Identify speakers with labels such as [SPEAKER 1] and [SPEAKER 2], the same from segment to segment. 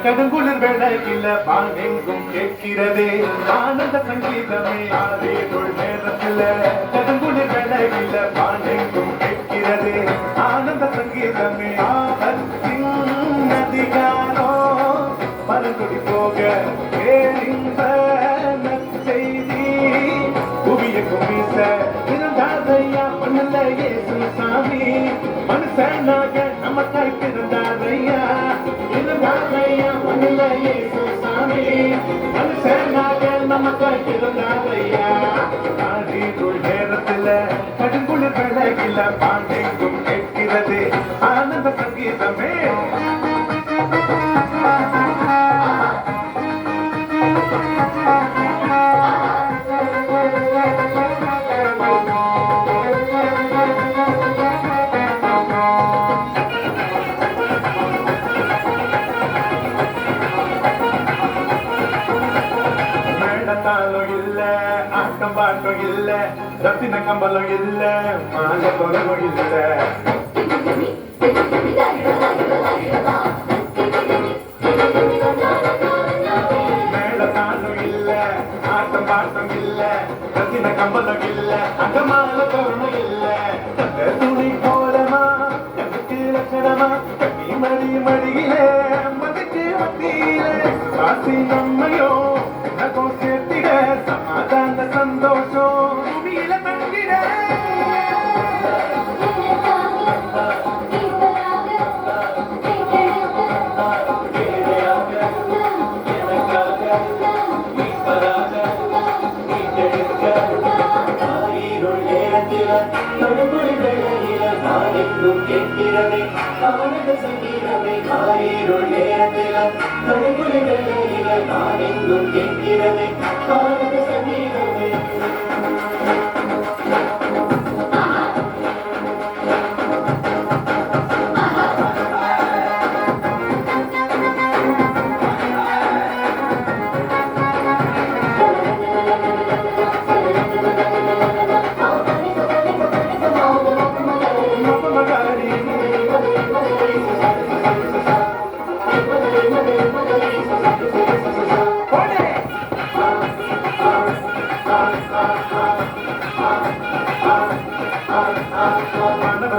[SPEAKER 1] கடுங்குளிர் வேளையில பாங்கெங்கும் கேட்கிறதே ஆனந்த சங்கீதமே. ஆதியுள் நேரத்தில கடுங்குளிர் வேளையில பாங்கெங்கும் கேட்கிறதே ஆனந்த சங்கீதமே. ஆபத்தின் அதிகாரோ பரந்துடி போக பேரின்ப நற்செய்தி புவியக்கும் வீச இருந்தாதையா மண்ணில இயேசு சாமி. மனுஷனாக நமக்காய் பிறந்தாதையா மண்ணில இயேசு சாமி. மனுஷனாக நமக்காய் பிறந்தாதையா. ஆதியுள் நேரத்தில கடுங்குளிர் வேளையில பாண்டெங்கும் கேட்கிறது ஆனந்த சங்கீதமே. தாளம் இல்ல, ஆட்டம் பாட்டம் இல்ல, ரத்தின கம்பளம் இல்ல, மாலை குரலும் இல்ல. மேல தாளம் இல்ல, ஆட்டம் பாட்டம் இல்ல, ரத்தின கம்பளம் இல்ல, அங்க மாலை குரலும் இல்ல. துணி போலமா கண்ணுக்கு லட்சணமா கண்ணி மடி மடியிலே மதிக்கு மத்தியிலே காசி நம்மையோ சமாதான சந்தோஷம் பூமியில தங்கிட. கேட்கிறதே ஆனந்த சங்கீதமே. ஆயிரம் நேரத்தில கடுங்குளிர் வேளையில நான் எங்கும் கேட்கிறதே ஆனந்த சங்கீதமே.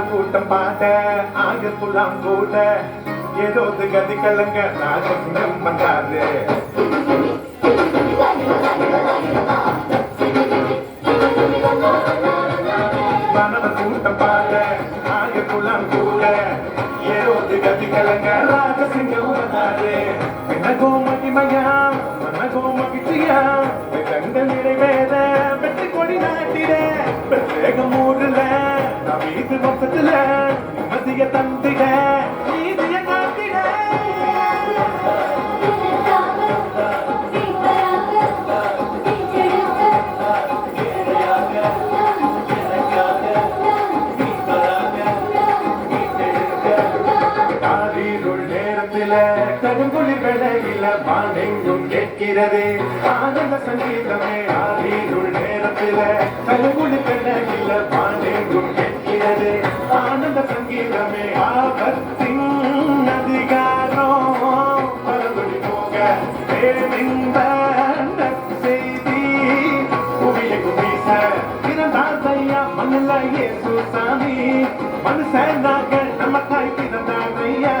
[SPEAKER 1] கூட்டம் பாட்ட ஆயத்துலாம் கூட ஏதோ கதி கலங்க ராஜசிங்கம் வந்தாரு. மனவ கூட்டம் பாட்ட ஆயத்துலாம் கூட ஏதோ கதி கலங்க ராஜசிங்கம் வந்தாரு. என்னகோ மகிமையா மனகோ மகிழ்ச்சியா கண்ட நிறைவேற வெற்றி கொடி நாட்டிட பிரத்யேகம் ஊர்ல வீட்டு பக்கத்துல நிம்மதிய தந்திட நீதிய காத்திட. ஆதியுள் நேரத்தில கடுங்குளிர் வேளையில பாண்டெங்கும் கேட்கிறதே ஆனந்த சங்கீதமே. ஆதியுள் நேரத்தில கடுங்குளிர் வேளையில பாண்டெங்கும் கேட்கிறதே ஆனந்த சங்கீதமே. ஆபத்தின் அதிகாரோ பரந்துடி போக பேரின்ப நற்செய்தி புவியக்கும் வீச இருந்தாதையா மண்ணில இயேசு சாமி. மனுஷனாக நமக்காய் பிறந்தாதையா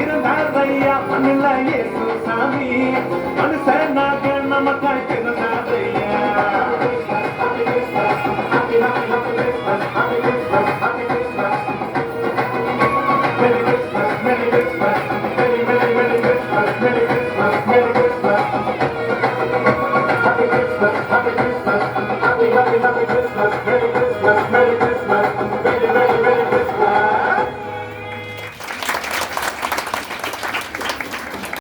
[SPEAKER 1] இருந்தாதையா மண்ணில இயேசு சாமி. மனுஷனாக நமக்காய் பிறந்தாதையா. Happy Christmas. வெறும்